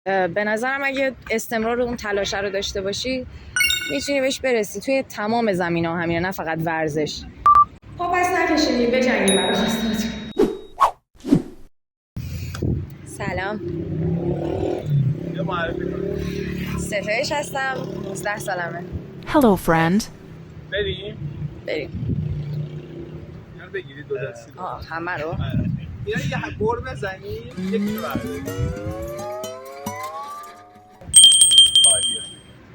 به نظرم اگه استمرار اون تلاش رو داشته باشی میتونی بهش برسی توی تمام زمینه‌ها همینه، نه فقط ورزش. خب پس نکشیدی بجنگی برای خواستاتون. سلام، یه معرفی کنم. ستایش هستم، 19 سالمه. Hello, friend. بریم بریم. اینا رو بگیرید دو دستی همه رو اینا یه بر بزنی یکی رو برداری. عالیه.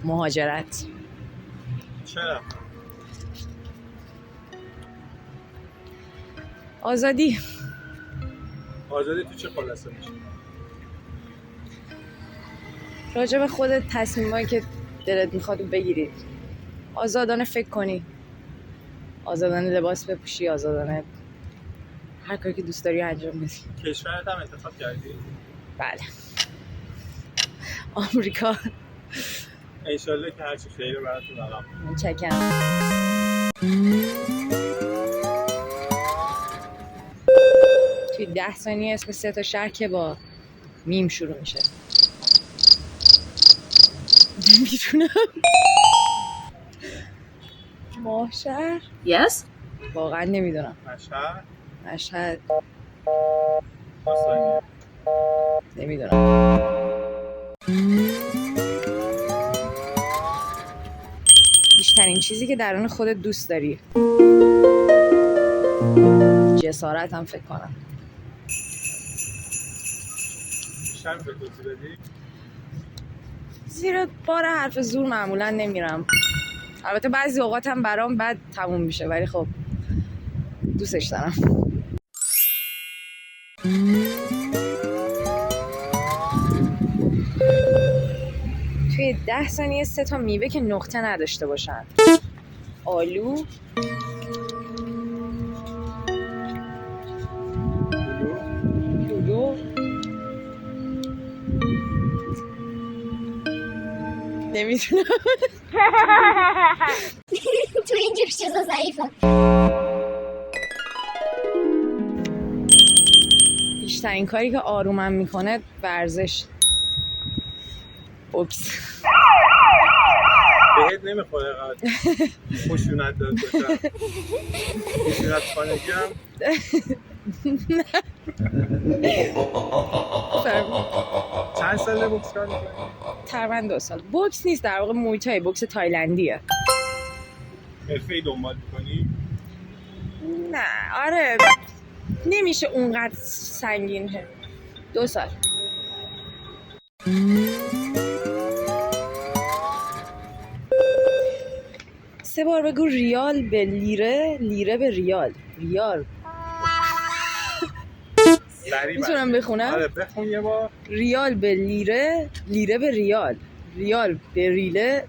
مهاجرت. چرا؟ آزادی. آزادی تو چه خلاصه میشه؟ راجع به خودت تصمیمایی که دلت میخواد بگیری، آزادانه فکر کنی، آزادانه لباس بپوشی، آزادانه هر کاری که دوست داری انجام بدی. کشورت هم انتخاب کردی؟ بله، آمریکا. انشالله که هرچی خیره براتون رقم. متشکرم. توی 10 ثانیه اسم 3 تا شهر که با میم شروع میشه. نمیتونم. ماهشهر؟ Yes? واقعا نمیدونم. مشهد؟ مشهد؟ حسینیه. نمیدونم. بیشترین چیزی که درون خودت دوست داری؟ جسارت هم فکر کنم. بیشتر می‌خوای توضیح بدی؟ زیرا بار حرف زور معمولا نمیرم. البته بعضی اوقات هم برام بد تموم میشه، ولی خب دوستش دارم. توی 10 ثانیه 3 تا میوه که نقطه نداشته باشن. آلو، لولو، نمیتونم. تو اینجور چیزا ضعیفم. بیشترین کاری که آرومم میکنه ورزش، بوکس. بهت نمیخوره قد خشونت داد باشم. خشونت خانگی هم چند ساله بوکس کار میکنی؟ تقریبا 2 سال. بوکس نیست، در واقع مویتای، بوکس تایلندیه. حرفه‌ای دنبال میکنی؟ نه، آره نمیشه اونقدر سنگین. 2 سال. سه بار بگو ریال به لیره، لیره به ریال. ریال میتونم بخونم؟ آره بخون یه بار. ریال به لیره، لیره به ریال، ریال به ریله.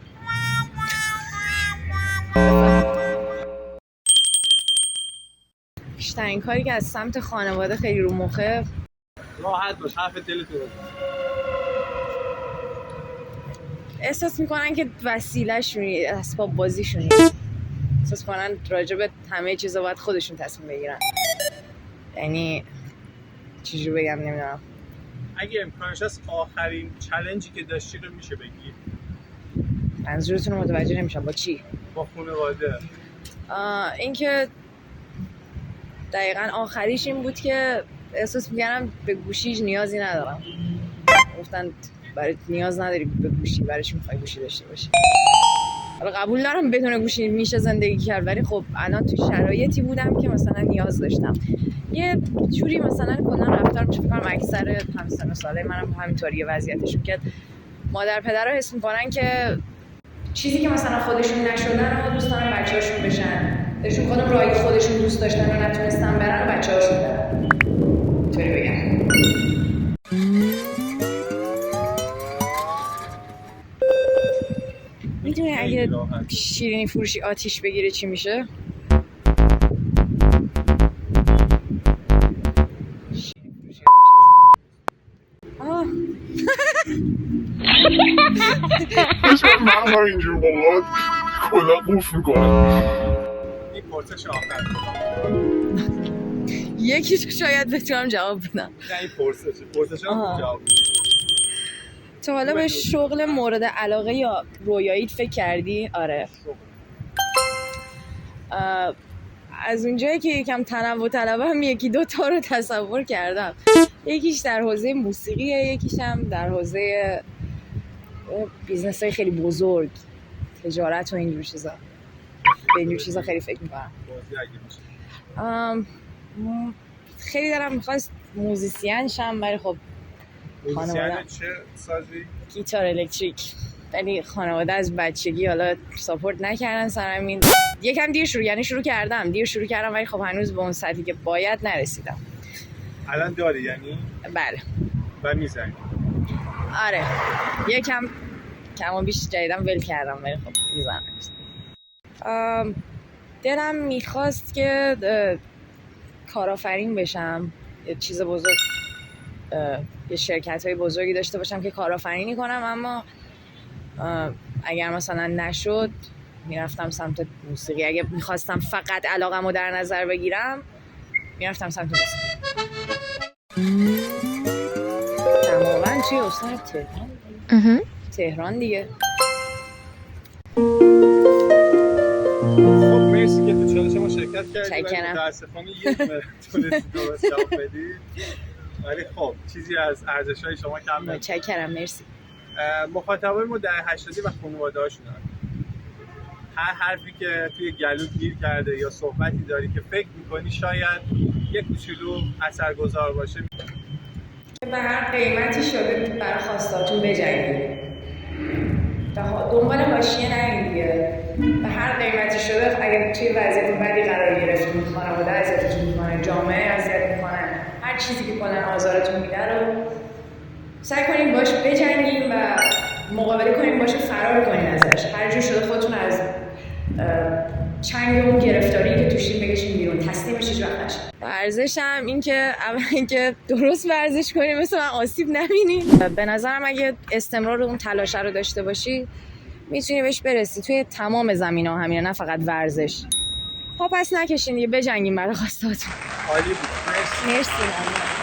بیشترین کاری که از سمت خانواده خیلی رو مخه، راحت باش حرف دلتو بزن. احساس میکنن که وسیله شونی، اسباب بازی شونی. احساس کنن راجع به همه چیزا باید خودشون تصمیم بگیرن. یعنی چجوری بگم نمیدونم. اگه امکانش هست آخرین چالنجی که داشتی رو میشه بگی؟ منظورتون رو متوجه نمیشم. با چی؟ با خانواده. این که دقیقاً آخریش این بود که احساس میکردم به گوشی نیازی ندارم. گفتن برای نیاز نداری به گوشی، برای چی میخوای گوشی داشته باشی؟ حالا قبول دارم بدون گوشی میشه زندگی کرد، ولی خب الان تو شرایطی بودم که مثلا نیاز داشتم. یه جوری مثلا کلا رفتار میشه، فکر کنم اکثر همسن و ساله منم همینطوریه وضعیتشون، که مادر پدرها حس میکنن که چیزی که مثلا خودشون نشدن رو دوست دارن بچه‌هاشون بشن. دلشون خودم راهی خودشون دوست داشتن و نتونستن برن و بچه‌هاشون برن. اینطوری بگم. میدونی اگه شیرینی فروشی آتیش بگیره چی میشه؟ من اینجور موقعات کلا قوف میکنم. این پرسش آخر یکی تو شاید بتونم جواب بدم. نه این پرسش هم جواب تا حالا به شغل مورد علاقه یا رویاییت فکر کردی؟ آره. از اونجایی که یکم تنوع طلبم یکی دو تا رو تصور کردم. یکیش در حوزه موسیقیه، یکیش هم در حوزه بیزنس های خیلی بزرگ، تجارت و اینجور چیزا. به اینجور چیزا خیلی فکر میکنم. خیلی دارم میخواست موزیسین شم، ولی خب موزیسین چه سازی؟ گیتار الکتریک. ولی خانواده از بچگی حالا ساپورت نکردن سرم این. یکم دیر شروع کردم ولی خب هنوز به اون سطحی که باید نرسیدم. الان داری یعنی؟ بله. و میزنی؟ آره. یکم کم و بیش جدیدم ول کردم ولی خب میزنم. دلم میخواست که کارآفرین بشم، یه چیز بزرگ، یه شرکت های بزرگی داشته باشم که کارآفرینی کنم، اما اگر مثلا نشد میرفتم سمت موسیقی. اگه میخواستم فقط علاقمو در نظر بگیرم میرفتم سمت موسیقی. تماما چی استان تهران؟ تهران دیگه. خب مرسی که تو چالش ما شرکت کردی. متاسفانه یه تونستی درست جواب بدی، ولی خب چیزی از ارزش‌های شما کم نمیشه. متشکرم. مرسی. مخاطبای ما در 80 و خانواده‌هاشون هر حرفی که توی گلو گیر کرده یا صحبتی داری که فکر می‌کنی شاید یک کوچولو اثرگذار باشه، به هر قیمتی شده برای خواستاتون بجنگید. دنبال حاشیه نرید دیگه. به هر قیمتی شده اگر توی وضعیت بدی قرار گرفتید، خانواده اذیتتون می‌کنه، جامعه اذیت می‌کنه، هر چیزی که کلا آزارتون میده رو سعی کنین باش بجنگین و مقابله کنین، باش فرار کنین ازش. هر جور شده خودتون از چنگ اون گرفتاری که توشین بکشین بیرون، تسلیمش هیچ وقت نشین. ورزشم این که اول اینکه درست ورزش کنین، مثل من آسیب نبینین. به نظرم اگه استمرار اون تلاش رو داشته باشی میتونی بهش برسی. توی تمام زمینه‌ها همینه، نه فقط ورزش. پا پس نکشین دیگه، بجنگین برای خواستاتون. عالی بود. مرسی. مرسی.